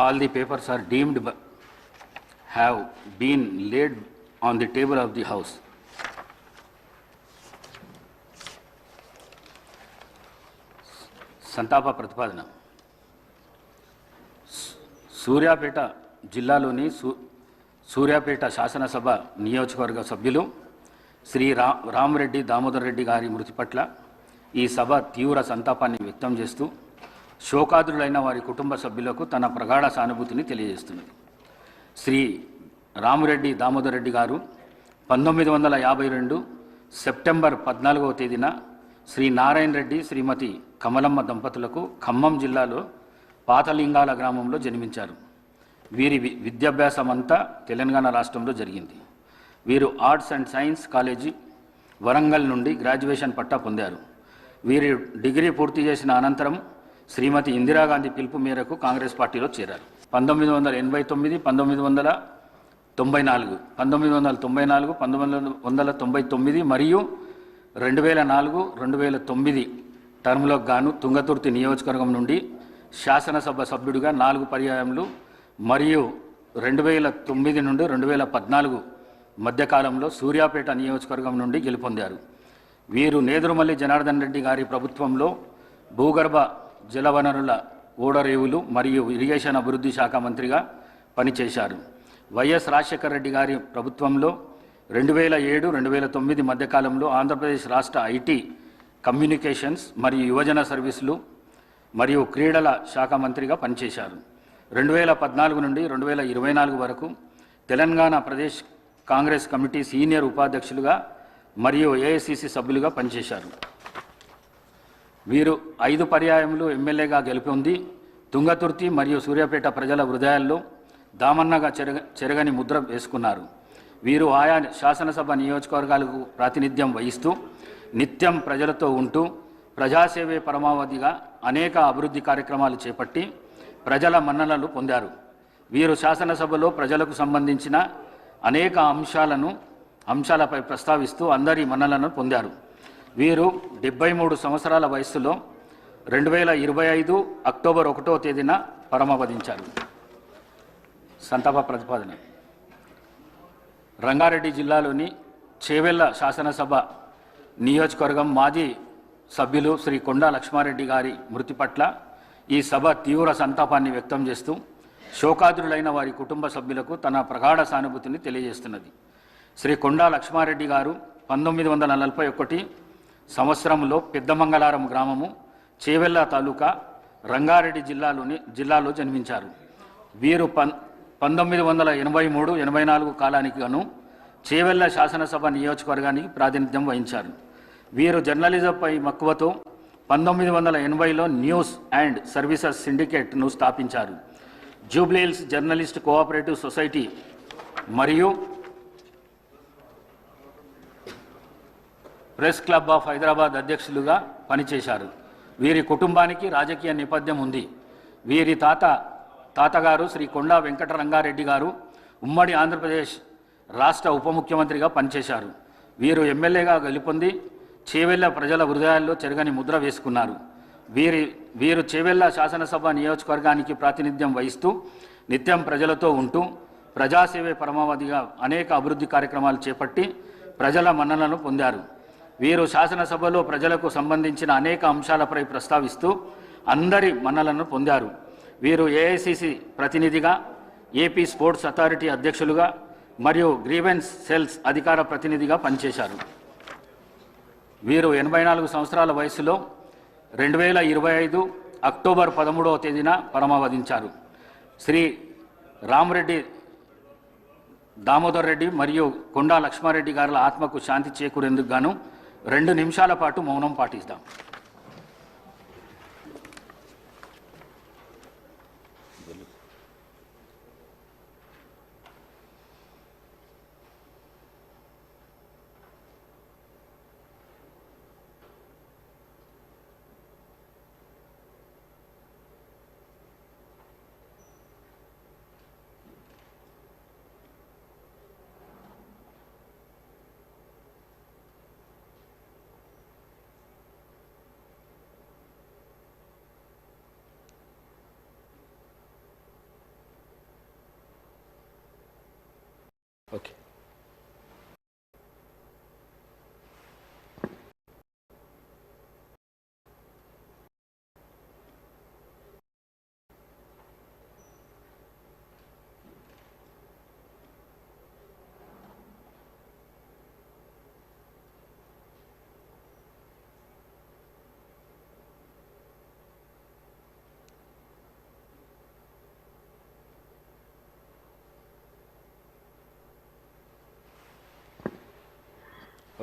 All the papers are deemed have been laid on the table of the House. సంతాప ప్రతిపాదన. సూర్యాపేట జిల్లాలోని సూర్యాపేట శాసనసభ నియోజకవర్గ సభ్యులు శ్రీ రామరెడ్డి దామోదర్ రెడ్డి గారి మృతి పట్ల ఈ సభ తీవ్ర సంతాపాన్ని వ్యక్తం చేస్తూ శోకాదులైన వారి కుటుంబ సభ్యులకు తన ప్రగాఢ సానుభూతిని తెలియజేస్తున్నది. శ్రీ రామరెడ్డి దామోదర్ రెడ్డి గారు 1952 సెప్టెంబర్ 14వ తేదీన శ్రీ నారాయణ రెడ్డి శ్రీమతి కమలమ్మ దంపతులకు ఖమ్మం జిల్లాలో పాతలింగాల గ్రామంలో జన్మించారు. వీరి విద్యాభ్యాసం అంతా తెలంగాణ రాష్ట్రంలో జరిగింది. వీరు arts and science college Warangal నుండి గ్రాడ్యుయేషన్ పట్టా పొందారు. వీరు డిగ్రీ పూర్తి చేసిన అనంతరం శ్రీమతి ఇందిరాగాంధీ పిలుపు మేరకు కాంగ్రెస్ పార్టీలో చేరారు. 1989, 1994, 1999 మరియు 2004, 2009 టర్ములకు గాను తుంగతుర్తి నియోజకవర్గం నుండి శాసనసభ సభ్యుడిగా 4 పర్యాయములు మరియు 2009 నుండి 2014 మధ్యకాలంలో సూర్యాపేట నియోజకవర్గం నుండి గెలుపొందారు. వీరు నేదురుమల్లి జనార్దన్ రెడ్డి గారి ప్రభుత్వంలో భూగర్భ జలవనరుల ఓడరేవులు మరియు ఇరిగేషన్ అభివృద్ధి శాఖ మంత్రిగా పనిచేశారు. వైఎస్ రాజశేఖర రెడ్డి గారి ప్రభుత్వంలో 2007, 2009 మధ్యకాలంలో ఆంధ్రప్రదేశ్ రాష్ట్ర ఐటీ, కమ్యూనికేషన్స్ మరియు యువజన సర్వీసులు మరియు క్రీడల శాఖ మంత్రిగా పనిచేశారు. 2014 నుండి 2024 వరకు తెలంగాణ ప్రదేశ్ కాంగ్రెస్ కమిటీ సీనియర్ ఉపాధ్యక్షులుగా మరియు ఏఐసిసి సభ్యులుగా పనిచేశారు. వీరు 5 పర్యాయములు ఎమ్మెల్యేగా గెలుపొంది తుంగతుర్తి మరియు సూర్యాపేట ప్రజల హృదయాల్లో దామన్నగా చెరగని ముద్ర వేసుకున్నారు. వీరు ఆయా శాసనసభ నియోజకవర్గాలకు ప్రాతినిధ్యం వహిస్తూ నిత్యం ప్రజలతో ఉంటూ ప్రజాసేవే పరమావధిగా అనేక అభివృద్ధి కార్యక్రమాలు చేపట్టి ప్రజల మన్ననలు పొందారు. వీరు శాసనసభలో ప్రజలకు సంబంధించిన అనేక అంశాలపై ప్రస్తావిస్తూ అందరి మన్ననలను పొందారు. వీరు 73 సంవత్సరాల వయస్సులో 2025 అక్టోబర్ 1వ తేదీన పరమపదించారు. సంతాప ప్రతిపాదన. రంగారెడ్డి జిల్లాలోని చేవెళ్ల శాసనసభ నియోజకవర్గం మాజీ సభ్యులు శ్రీ కొండా లక్ష్మారెడ్డి గారి మృతి పట్ల ఈ సభ తీవ్ర సంతాపాన్ని వ్యక్తం చేస్తూ శోకాదులైన వారి కుటుంబ సభ్యులకు తన ప్రగాఢ సానుభూతిని తెలియజేస్తున్నది. శ్రీ కొండా లక్ష్మారెడ్డి గారు 1941 సంవత్సరంలో పెద్దమంగళారం గ్రామము, చేవెళ్ల తాలూకా, రంగారెడ్డి జిల్లాలో జన్మించారు. వీరు 1983-84 కాలానికి గాను చేవెళ్ల శాసనసభ నియోజకవర్గానికి ప్రాతినిధ్యం వహించారు. వీరు జర్నలిజంపై మక్కువతో 1980లో న్యూస్ అండ్ సర్వీసెస్ సిండికేట్ను స్థాపించారు. జూబ్లీహిల్స్ జర్నలిస్ట్ కోఆపరేటివ్ సొసైటీ మరియు ప్రెస్ క్లబ్ ఆఫ్ హైదరాబాద్ అధ్యక్షులుగా పనిచేశారు. వీరి కుటుంబానికి రాజకీయ నేపథ్యం ఉంది. వీరి తాతగారు శ్రీ కొండా వెంకటరంగారెడ్డి గారు ఉమ్మడి ఆంధ్రప్రదేశ్ రాష్ట్ర ఉప ముఖ్యమంత్రిగా పనిచేశారు. వీరు ఎమ్మెల్యేగా గెలుపొంది చేవెళ్ల ప్రజల హృదయాల్లో చెరగని ముద్ర వేసుకున్నారు. వీరు చేవెళ్ల శాసనసభ నియోజకవర్గానికి ప్రాతినిధ్యం వహిస్తూ నిత్యం ప్రజలతో ఉంటూ ప్రజాసేవే పరమావధిగా అనేక అభివృద్ధి కార్యక్రమాలు చేపట్టి ప్రజల మన్ననలను పొందారు. వీరు శాసనసభలో ప్రజలకు సంబంధించిన అనేక అంశాలపై ప్రస్తావిస్తూ అందరి మన్ననలను పొందారు. వీరు ఏఐసిసి ప్రతినిధిగా, ఏపీ స్పోర్ట్స్ అథారిటీ అధ్యక్షులుగా మరియు గ్రీవెన్స్ సెల్స్ అధికార ప్రతినిధిగా పనిచేశారు. వీరు 84 సంవత్సరాల వయసులో 2025 అక్టోబర్ 13వ తేదీన పరమపదించారు. శ్రీ రామరెడ్డి దామోదర్ రెడ్డి మరియు కొండా లక్ష్మారెడ్డి గారుల ఆత్మకు శాంతి చేకూరేందుకు గాను 2 నిమిషాల పాటు మౌనం పాటిస్తాం. Okay.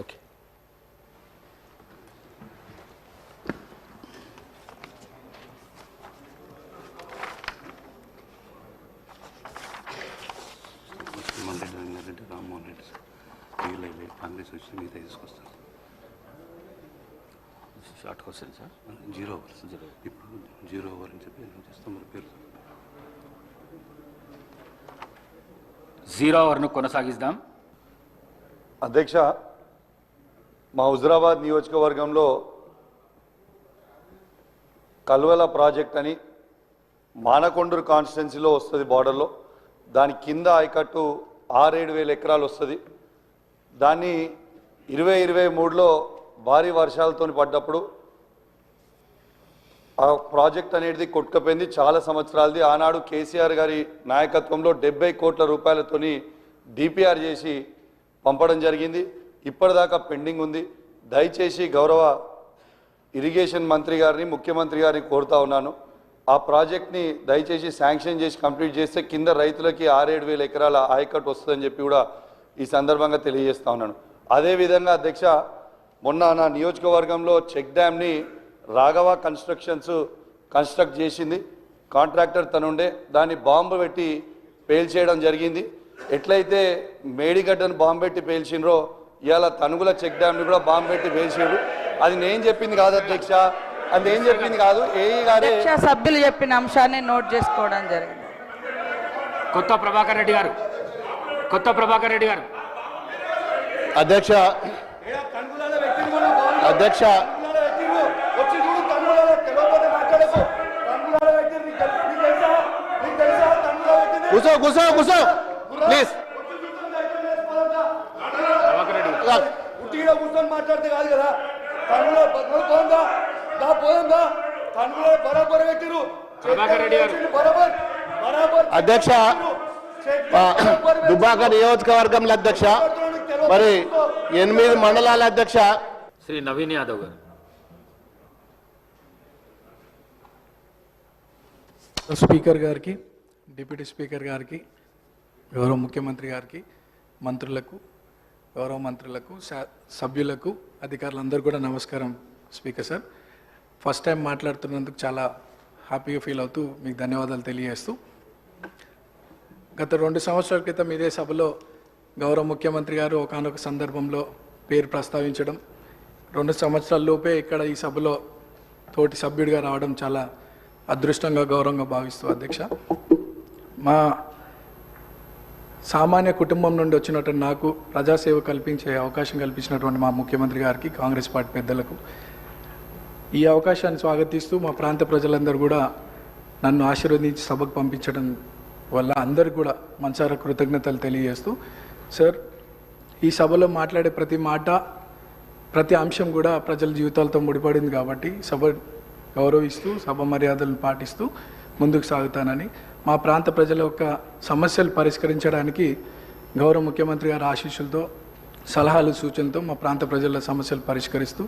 Okay. Rammohan Reddy sir వీళ్ళు కాంగ్రెస్ వచ్చి మిగతా తీసుకొస్తారు. Short question sir. 0 ఓవర్స్ ఇప్పుడు 0 ఓవర్ అని చెప్పి చేస్తాం మరి పేరు 0 ఓవర్ను కొనసాగిద్దాం. అధ్యక్ష, మా హుజరాబాద్ నియోజకవర్గంలో కల్వల ప్రాజెక్ట్ అని మానకొండూరు కాన్స్టిట్యున్సీలో వస్తుంది బార్డర్లో. దాని కింద ఆయకట్టు 6-7 వేల ఎకరాలు వస్తుంది. దాన్ని 2023లో భారీ వర్షాలతో పడ్డప్పుడు ఆ ప్రాజెక్ట్ అనేది కొట్టుకుపోయింది. చాలా సంవత్సరాలది. ఆనాడు కేసీఆర్ గారి నాయకత్వంలో 70 కోట్ల రూపాయలతోని డిపిఆర్ చేసి పంపడం జరిగింది. ఇప్పటిదాకా పెండింగ్ ఉంది. దయచేసి గౌరవ ఇరిగేషన్ మంత్రి గారిని, ముఖ్యమంత్రి గారిని కోరుతా ఉన్నాను, ఆ ప్రాజెక్ట్ని దయచేసి శాంక్షన్ చేసి కంప్లీట్ చేస్తే కింద రైతులకి 6-7 వేల ఎకరాల ఆయకట్టు వస్తుందని చెప్పి కూడా ఈ సందర్భంగా తెలియజేస్తా ఉన్నాను. అదేవిధంగా అధ్యక్ష, మొన్న నా నియోజకవర్గంలో చెక్ డ్యామ్ని రాఘవ కన్స్ట్రక్ట్ చేసింది. కాంట్రాక్టర్ తనుండే దాన్ని బాంబు పెట్టి పేల్చేయడం జరిగింది. ఎట్లయితే మేడిగడ్డను బాంబు పెట్టి పేల్చిండ్రో ఇవాళ తనుగుల చెక్ డ్యామ్ని కూడా బాంబు పెట్టి పేల్చారు. అది నేను చెప్పింది కాదు అధ్యక్ష, అది నేను చెప్పింది కాదు, ఏఈ గారే సభ్యులు చెప్పిన అంశాన్ని నోట్ చేసుకోవడం జరిగింది. కొత్త ప్రభాకర్ రెడ్డి గారు అధ్యక్ష అధ్యక్ష కూసో ప్లీజ్. కూర్చొని మాట్లాడితే కాదు కదా. అధ్యక్ష, దుబ్బాక నియోజకవర్గంలో అధ్యక్ష మరి 8 మండలాల అధ్యక్ష శ్రీ నవీన్ యాదవ్ గారు. స్పీకర్ గారికి, డిప్యూటీ స్పీకర్ గారికి, గౌరవ ముఖ్యమంత్రి గారికి, మంత్రులకు, గౌరవ మంత్రులకు, సభ్యులకు, అధికారులందరూ కూడా నమస్కారం. స్పీకర్ సార్, ఫస్ట్ టైం మాట్లాడుతున్నందుకు చాలా హ్యాపీగా ఫీల్ అవుతూ మీకు ధన్యవాదాలు తెలియజేస్తూ, గత 2 సంవత్సరాల క్రితం ఇదే సభలో గౌరవ ముఖ్యమంత్రి గారు ఒకానొక సందర్భంలో పేరు ప్రస్తావించడం, 2 సంవత్సరాల లోపే ఇక్కడ ఈ సభలో తోటి సభ్యుడిగా రావడం చాలా అదృష్టంగా, గౌరవంగా భావిస్తూ అధ్యక్ష, మా సామాన్య కుటుంబం నుండి వచ్చినటువంటి నాకు ప్రజాసేవ కల్పించే అవకాశం కల్పించినటువంటి మా ముఖ్యమంత్రి గారికి, కాంగ్రెస్ పార్టీ పెద్దలకు ఈ అవకాశాన్ని స్వాగతిస్తూ మా ప్రాంత ప్రజలందరూ కూడా నన్ను ఆశీర్వదించి సభకు పంపించడం వల్ల అందరికీ కూడా మనసారా కృతజ్ఞతలు తెలియజేస్తూ, సార్ ఈ సభలో మాట్లాడే ప్రతి మాట, ప్రతి అంశం కూడా ప్రజల జీవితాలతో ముడిపడింది కాబట్టి సభ గౌరవిస్తూ, సభ మర్యాదలను పాటిస్తూ ముందుకు సాగుతానని, మా ప్రాంత ప్రజల యొక్క సమస్యలు పరిష్కరించడానికి గౌరవ ముఖ్యమంత్రి గారి ఆశీస్సులతో, సలహాలు, సూచనలతో మా ప్రాంత ప్రజల సమస్యలు పరిష్కరిస్తూ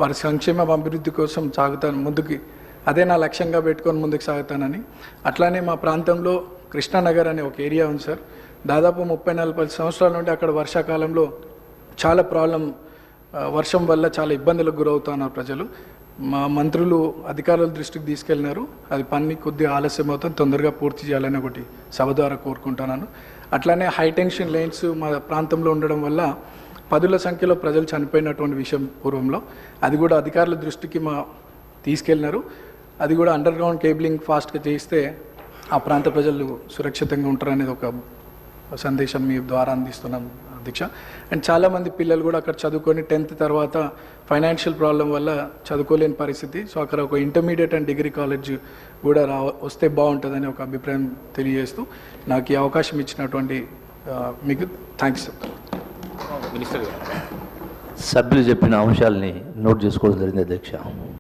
వారి సంక్షేమ అభివృద్ధి కోసం సాగుతాను ముందుకి. అదే నా లక్ష్యంగా పెట్టుకొని ముందుకు సాగుతానని. అట్లానే మా ప్రాంతంలో కృష్ణానగర్ అనే ఒక ఏరియా ఉంది సార్. దాదాపు 30-40 సంవత్సరాల నుండి అక్కడ వర్షాకాలంలో చాలా వర్షం వల్ల చాలా ఇబ్బందులకు గురవుతున్నారు ప్రజలు. మా మంత్రులు అధికారుల దృష్టికి తీసుకెళ్ళినారు. అది పని కొద్దిగా ఆలస్యం అవుతుంది, తొందరగా పూర్తి చేయాలని ఒకటి సభ ద్వారా కోరుకుంటున్నాను. అట్లానే హైటెన్షన్ లైన్స్ మా ప్రాంతంలో ఉండడం వల్ల 10ల సంఖ్యలో ప్రజలు చనిపోయినటువంటి విషయం పూర్వంలో, అది కూడా అధికారుల దృష్టికి తీసుకెళ్ళినారు. అది కూడా అండర్ గ్రౌండ్ కేబులింగ్ ఫాస్ట్గా చేస్తే ఆ ప్రాంత ప్రజలు సురక్షితంగా ఉంటారనేది ఒక సందేశం మీ ద్వారా అందిస్తున్నాం అధ్యక్ష. అండ్ చాలామంది పిల్లలు కూడా అక్కడ చదువుకొని 10th తర్వాత ఫైనాన్షియల్ ప్రాబ్లం వల్ల చదువుకోలేని పరిస్థితి. సో అక్కడ ఒక ఇంటర్మీడియట్ అండ్ డిగ్రీ కాలేజ్ కూడా వస్తే బాగుంటుందని ఒక అభిప్రాయం తెలియజేస్తూ, నాకు ఈ అవకాశం ఇచ్చినటువంటి మీకు థ్యాంక్స్ చెప్తాను. మినిస్టర్ గారు. సభ్యులు చెప్పిన అంశాలని నోట్ చేసుకోవడం జరిగింది అధ్యక్ష.